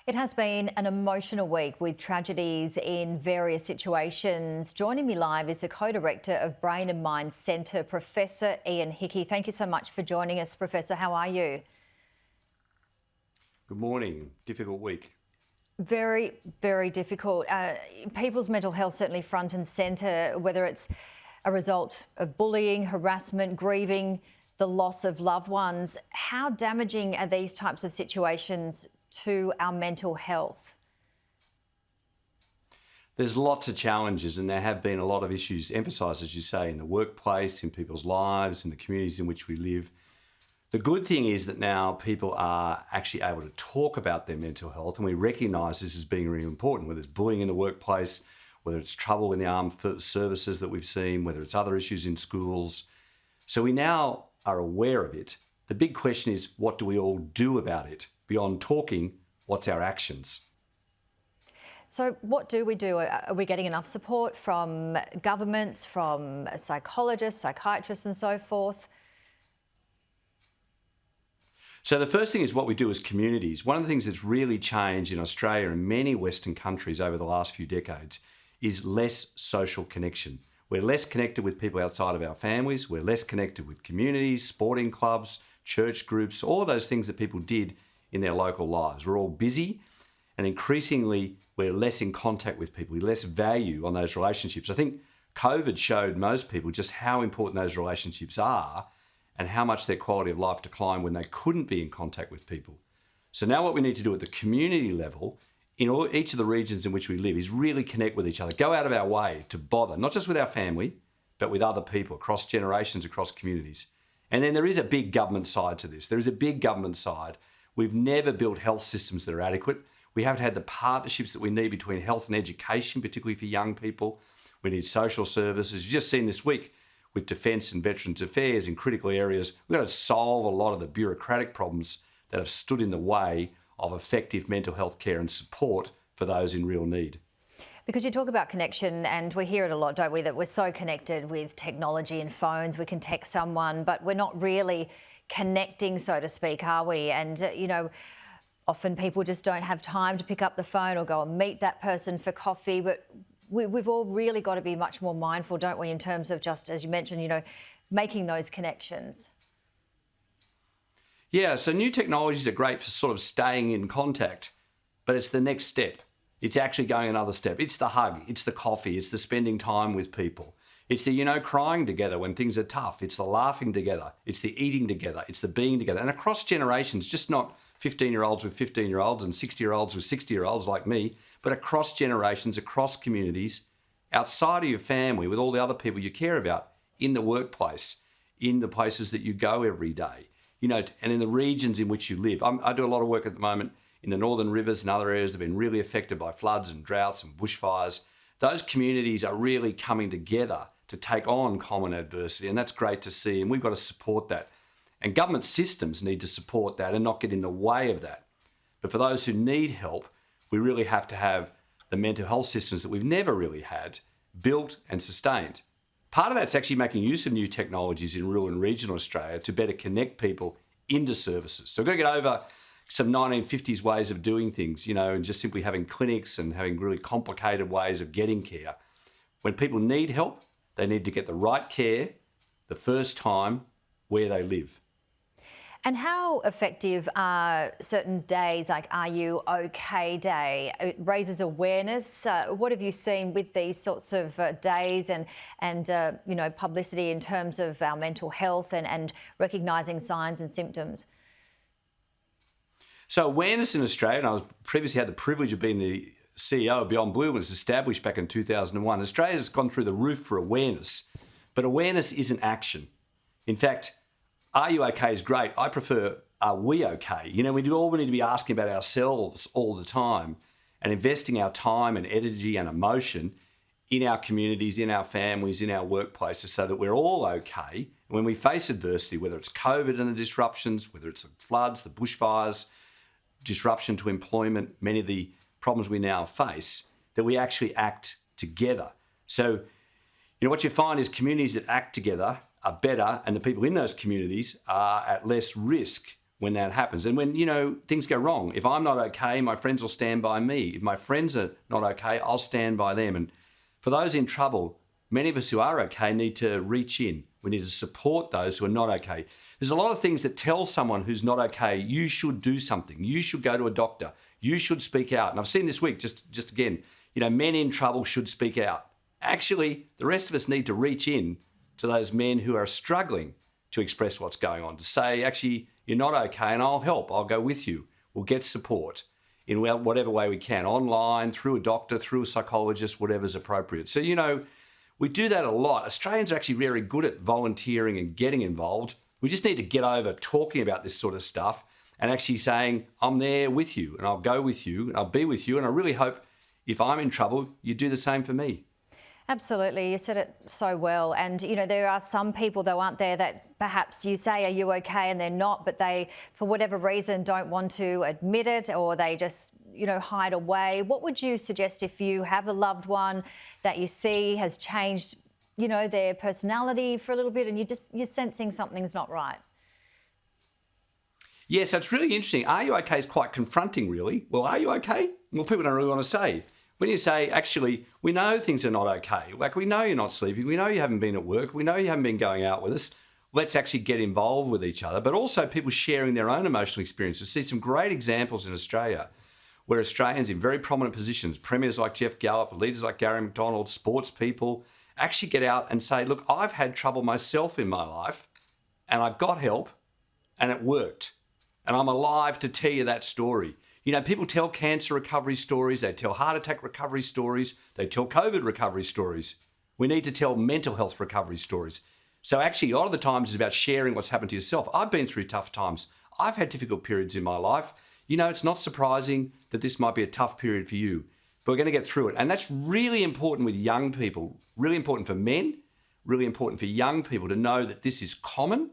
It has been an emotional week with tragedies in various situations. Joining me live is the co-director of Brain and Mind Centre, Professor Ian Hickie. Thank you so much for joining us, Professor. How are you? Good morning. Difficult week. Very, very difficult. People's mental health certainly front and centre, whether it's a result of bullying, harassment, grieving, the loss of loved ones. How damaging are these types of situations to our mental health? There's lots of challenges, and there have been a lot of issues emphasised, as you say, in the workplace, in people's lives, in the communities in which we live. The good thing is that now people are actually able to talk about their mental health, and we recognise this as being really important, whether it's bullying in the workplace, whether it's trouble in the armed services that we've seen, whether it's other issues in schools. So we now are aware of it. The big question is, what do we all do about it? Beyond talking, what's our actions? So what do we do? Are we getting enough support from governments, from psychologists, psychiatrists and so forth? So the first thing is what we do as communities. One of the things that's really changed in Australia and many Western countries over the last few decades is less social connection. We're less connected with people outside of our families. We're less connected with communities, sporting clubs, church groups, all those things that people did in their local lives. We're all busy, and increasingly we're less in contact with people. We less value on those relationships. I think COVID showed most people just how important those relationships are and how much their quality of life declined when they couldn't be in contact with people. So now what we need to do at the community level in each of the regions in which we live is really connect with each other, go out of our way to bother, not just with our family, but with other people across generations, across communities. And then there is a big government side to this. There is a big government side. We've never built health systems that are adequate. We haven't had the partnerships that we need between health and education, particularly for young people. We need social services. You've just seen this week with Defence and Veterans Affairs in critical areas. We've got to solve a lot of the bureaucratic problems that have stood in the way of effective mental health care and support for those in real need. Because you talk about connection, and we hear it a lot, don't we, that we're so connected with technology and phones, we can text someone, but we're not really connecting, so to speak, are we? And, often people just don't have time to pick up the phone or go and meet that person for coffee, but we've all really got to be much more mindful, don't we, in terms of just, as you mentioned, making those connections. Yeah, so new technologies are great for sort of staying in contact, but it's the next step. It's actually going another step. It's the hug, it's the coffee, it's the spending time with people. It's the, crying together when things are tough. It's the laughing together. It's the eating together. It's the being together. And across generations, just not 15-year-olds with 15-year-olds and 60-year-olds with 60-year-olds like me, but across generations, across communities, outside of your family, with all the other people you care about, in the workplace, in the places that you go every day, and in the regions in which you live. I do a lot of work at the moment in the Northern Rivers and other areas that have been really affected by floods and droughts and bushfires. Those communities are really coming together to take on common adversity, and that's great to see, and we've got to support that. And government systems need to support that and not get in the way of that. But for those who need help, we really have to have the mental health systems that we've never really had built and sustained. Part of that's actually making use of new technologies in rural and regional Australia to better connect people into services. So we've got to get over some 1950s ways of doing things, and just simply having clinics and having really complicated ways of getting care. When people need help, they need to get the right care the first time where they live. And how effective are certain days, like Are You OK Day? It raises awareness. What have you seen with these sorts of days and publicity in terms of our mental health and recognising signs and symptoms? So awareness in Australia, and I previously had the privilege of being the CEO of Beyond Blue when it was established back in 2001. Australia's gone through the roof for awareness, but awareness isn't action. In fact, Are You OK is great. I prefer Are We OK? We all need to be asking about ourselves all the time and investing our time and energy and emotion in our communities, in our families, in our workplaces so that we're all OK. And when we face adversity, whether it's COVID and the disruptions, whether it's the floods, the bushfires, disruption to employment, many of the problems we now face, that we actually act together. So, what you find is communities that act together are better, and the people in those communities are at less risk when that happens. And when, things go wrong, if I'm not okay, my friends will stand by me. If my friends are not okay, I'll stand by them. And for those in trouble, many of us who are okay need to reach in. We need to support those who are not okay. There's a lot of things that tell someone who's not okay, you should do something. You should go to a doctor. You should speak out. And I've seen this week, just again, men in trouble should speak out. Actually, the rest of us need to reach in to those men who are struggling to express what's going on, to say, actually, you're not okay and I'll help. I'll go with you. We'll get support in whatever way we can, online, through a doctor, through a psychologist, whatever's appropriate. So, we do that a lot. Australians are actually very good at volunteering and getting involved. We just need to get over talking about this sort of stuff and actually saying, I'm there with you and I'll go with you and I'll be with you. And I really hope if I'm in trouble, you do the same for me. Absolutely. You said it so well. And, there are some people, though, aren't there, that perhaps you say, are you okay? And they're not, but they, for whatever reason, don't want to admit it, or they just, hide away. What would you suggest if you have a loved one that you see has changed, their personality for a little bit and you're sensing something's not right? Yeah, so it's really interesting. Are you okay is quite confronting, really. Well, are you okay? Well, people don't really want to say. When you say, actually, we know things are not okay, like we know you're not sleeping, we know you haven't been at work, we know you haven't been going out with us, let's actually get involved with each other. But also people sharing their own emotional experiences. See some great examples in Australia where Australians in very prominent positions, premiers like Jeff Gallop, leaders like Gary McDonald, sports people, actually get out and say, look, I've had trouble myself in my life and I got help and it worked. And I'm alive to tell you that story. People tell cancer recovery stories, they tell heart attack recovery stories, they tell COVID recovery stories. We need to tell mental health recovery stories. So actually, a lot of the times it's about sharing what's happened to yourself. I've been through tough times. I've had difficult periods in my life. It's not surprising that this might be a tough period for you, but we're going to get through it. And that's really important with young people, really important for men, really important for young people to know that this is common.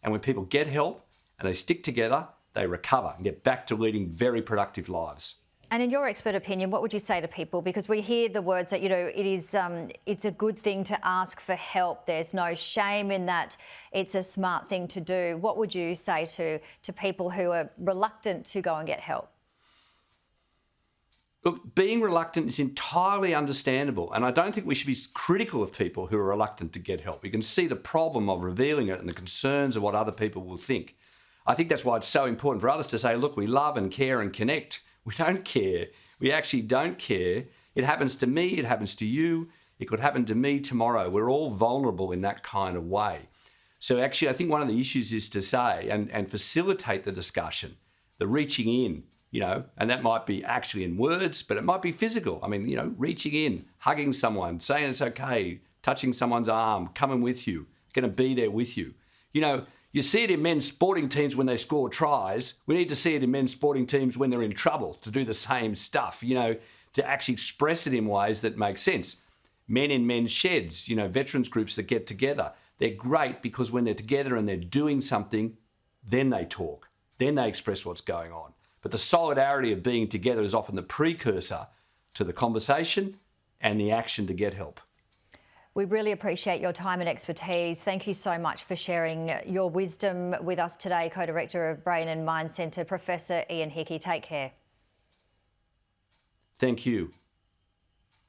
And when people get help and they stick together, they recover and get back to leading very productive lives. And in your expert opinion, what would you say to people? Because we hear the words that, it's a good thing to ask for help. There's no shame in that. It's a smart thing to do. What would you say to people who are reluctant to go and get help? Look, being reluctant is entirely understandable. And I don't think we should be critical of people who are reluctant to get help. You can see the problem of revealing it and the concerns of what other people will think. I think that's why it's so important for others to say, look, we love and care and connect. We don't care. We actually don't care. It happens to me. It happens to you. It could happen to me tomorrow. We're all vulnerable in that kind of way. So actually, I think one of the issues is to say and facilitate the discussion, the reaching in, and that might be actually in words, but it might be physical. I mean, reaching in, hugging someone, saying it's okay, touching someone's arm, coming with you, going to be there with you. You see it in men's sporting teams when they score tries. We need to see it in men's sporting teams when they're in trouble to do the same stuff, to actually express it in ways that make sense. Men in men's sheds, veterans groups that get together. They're great because when they're together and they're doing something, then they talk. Then they express what's going on. But the solidarity of being together is often the precursor to the conversation and the action to get help. We really appreciate your time and expertise. Thank you so much for sharing your wisdom with us today, Co-Director of Brain and Mind Centre, Professor Ian Hickie. Take care. Thank you.